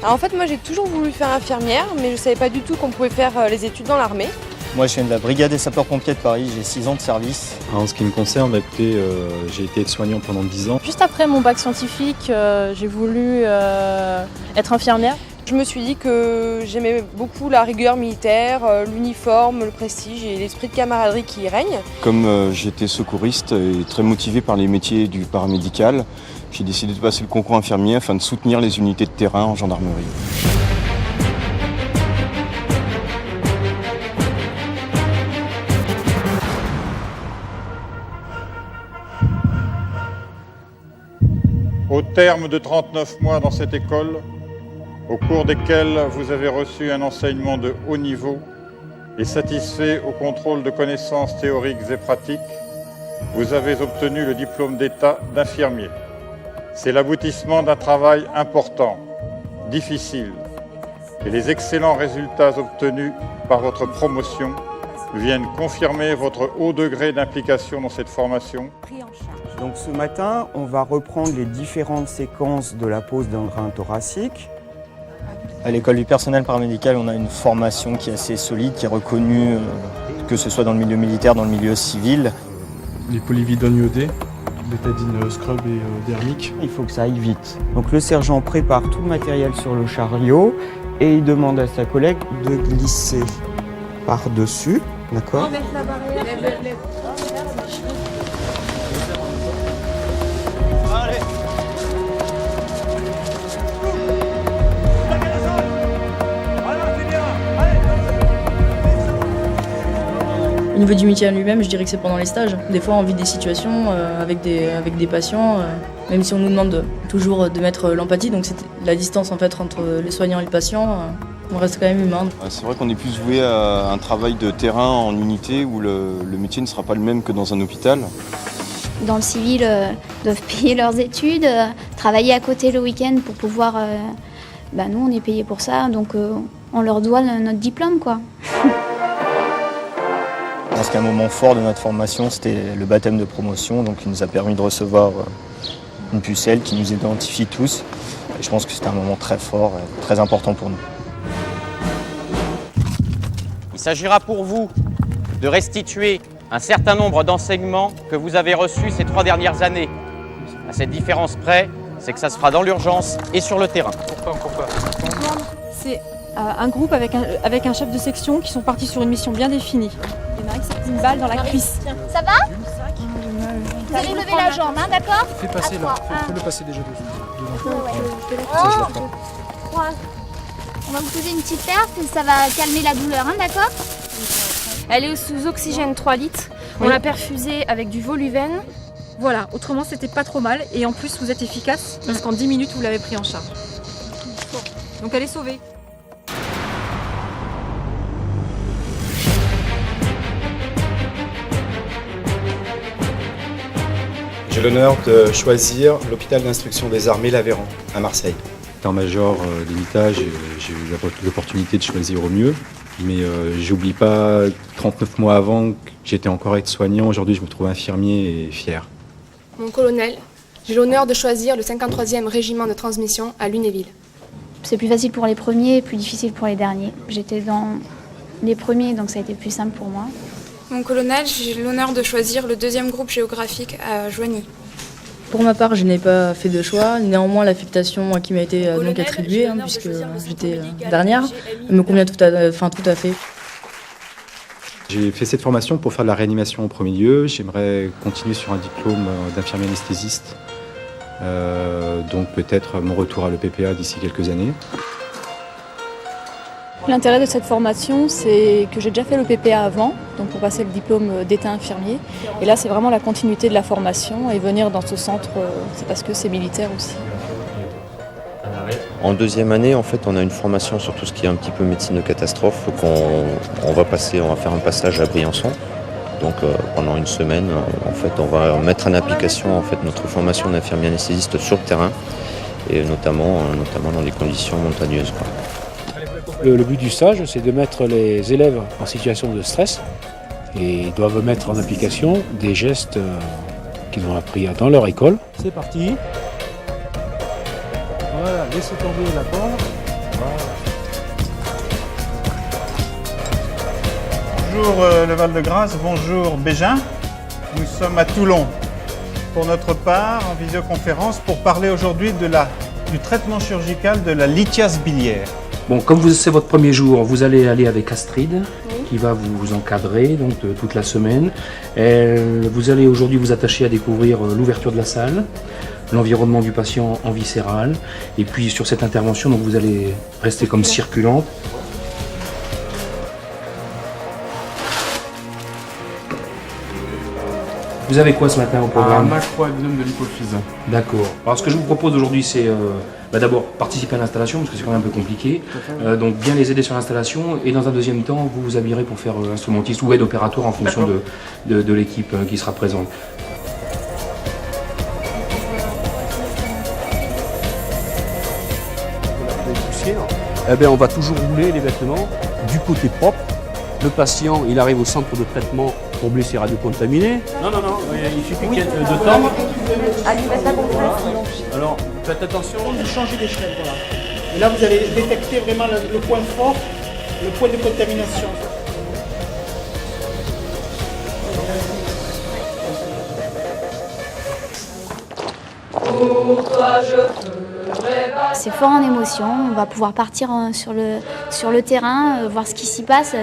Alors en fait, moi j'ai toujours voulu faire infirmière, mais je ne savais pas du tout qu'on pouvait faire les études dans l'armée. Moi je viens de la brigade des sapeurs-pompiers de Paris, j'ai 6 ans de service. En ce qui me concerne, j'ai été aide-soignant pendant 10 ans. Juste après mon bac scientifique, j'ai voulu être infirmière. Je me suis dit que j'aimais beaucoup la rigueur militaire, l'uniforme, le prestige et l'esprit de camaraderie qui y règne. Comme j'étais secouriste et très motivé par les métiers du paramédical, j'ai décidé de passer le concours infirmier afin de soutenir les unités de terrain en gendarmerie. Au terme de 39 mois dans cette école, au cours desquels vous avez reçu un enseignement de haut niveau et satisfait au contrôle de connaissances théoriques et pratiques, vous avez obtenu le diplôme d'État d'infirmier. C'est l'aboutissement d'un travail important, difficile, et les excellents résultats obtenus par votre promotion viennent confirmer votre haut degré d'implication dans cette formation. Donc ce matin, on va reprendre les différentes séquences de la pose d'un grain thoracique. À l'école du personnel paramédical, on a une formation qui est assez solide, qui est reconnue, que ce soit dans le milieu militaire, dans le milieu civil. Les polyvidones iodés, bétadine scrub et dermique. Il faut que ça aille vite. Donc le sergent prépare tout le matériel sur le chariot et il demande à sa collègue de glisser par-dessus, d'accord ? Au niveau du métier en lui-même, je dirais que c'est pendant les stages. Des fois, on vit des situations avec des patients, même si on nous demande toujours de mettre l'empathie, donc c'est la distance en fait entre les soignants et le patient, on reste quand même humain. C'est vrai qu'on est plus voué à un travail de terrain en unité où le métier ne sera pas le même que dans un hôpital. Dans le civil, doivent payer leurs études, travailler à côté le week-end pour pouvoir... nous, on est payé pour ça, donc on leur doit notre diplôme, quoi. Je pense qu'un moment fort de notre formation, c'était le baptême de promotion, donc il nous a permis de recevoir une pucelle qui nous identifie tous. Et je pense que c'était un moment très fort, très important pour nous. Il s'agira pour vous de restituer un certain nombre d'enseignements que vous avez reçus ces 3 dernières années. À cette différence près, c'est que ça se fera dans l'urgence et sur le terrain. Pourquoi C'est un groupe avec un chef de section qui sont partis sur une mission bien définie. Il y en a un qui s'est pris une balle dans la cuisse. Ça va ? Vous allez lever la jambe, hein, d'accord ? Fais passer là, fais-le passer déjà devant. On va vous poser une petite perf et ça va calmer la douleur, hein, d'accord ? Elle est sous oxygène 3 litres. On l'a perfusée avec du Voluven. Voilà, autrement c'était pas trop mal. Et en plus vous êtes efficace parce qu'en 10 minutes vous l'avez pris en charge. Donc elle est sauvée. J'ai l'honneur de choisir l'hôpital d'instruction des armées l'Aveyron, à Marseille. Étant-major d'Imitage, j'ai eu l'opportunité de choisir au mieux. Mais j'oublie pas, 39 mois avant, que j'étais encore aide-soignant. Aujourd'hui, je me trouve infirmier et fier. Mon colonel, j'ai l'honneur de choisir le 53e régiment de transmission à Lunéville. C'est plus facile pour les premiers et plus difficile pour les derniers. J'étais dans les premiers, donc ça a été plus simple pour moi. Mon colonel, j'ai l'honneur de choisir le 2e groupe géographique à Joigny. Pour ma part, je n'ai pas fait de choix. Néanmoins, l'affectation qui m'a été donc attribuée, puisque j'étais dernière, me convient tout à fait. J'ai fait cette formation pour faire de la réanimation en premier lieu. J'aimerais continuer sur un diplôme d'infirmier anesthésiste. Donc peut-être mon retour à l'EPPA d'ici quelques années. L'intérêt de cette formation, c'est que j'ai déjà fait le PPA avant, donc pour passer le diplôme d'état infirmier. Et là, c'est vraiment la continuité de la formation. Et venir dans ce centre, c'est parce que c'est militaire aussi. En 2e année, en fait, on a une formation sur tout ce qui est un petit peu médecine de catastrophe. On va faire un passage à Briançon. Donc pendant une semaine, en fait, on va mettre en application notre formation d'infirmier anesthésiste sur le terrain, et notamment dans des conditions montagneuses, quoi. Le but du stage, c'est de mettre les élèves en situation de stress et ils doivent mettre en application des gestes qu'ils ont appris dans leur école. C'est parti. Voilà, laissez tomber la corde. Bonjour le Val-de-Grâce, bonjour Bégin. Nous sommes à Toulon pour notre part en visioconférence pour parler aujourd'hui du traitement chirurgical de la lithiase biliaire. Bon, comme c'est votre premier jour, vous allez aller avec Astrid qui va vous encadrer donc, toute la semaine. Vous allez aujourd'hui vous attacher à découvrir l'ouverture de la salle, l'environnement du patient en viscéral. Et puis sur cette intervention, donc, vous allez rester comme circulante. Vous avez quoi ce matin au programme? Un macro-abdomen de l'hypophyse. D'accord. Alors ce que je vous propose aujourd'hui, c'est d'abord participer à l'installation, parce que c'est quand même un peu compliqué. Donc bien les aider sur l'installation, et dans un deuxième temps, vous vous habillerez pour faire instrumentiste ou aide opératoire en fonction de l'équipe qui sera présente. Eh bien, on va toujours rouler les vêtements du côté propre. Le patient, il arrive au centre de traitement pour blessés radiocontaminés. Non, il suffit qu'il y ait de tendre. Alors, faites attention. Vous changez d'échelle, voilà. Et là, vous allez détecter vraiment le point fort, le point de contamination. C'est fort en émotion, on va pouvoir partir sur le terrain, voir ce qui s'y passe.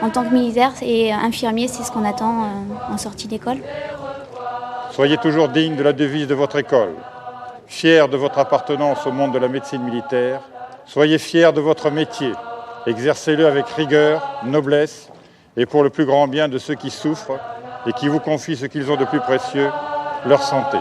En tant que militaire et infirmier, c'est ce qu'on attend en sortie d'école. Soyez toujours digne de la devise de votre école, fiers de votre appartenance au monde de la médecine militaire, soyez fiers de votre métier, exercez-le avec rigueur, noblesse et pour le plus grand bien de ceux qui souffrent et qui vous confient ce qu'ils ont de plus précieux, leur santé.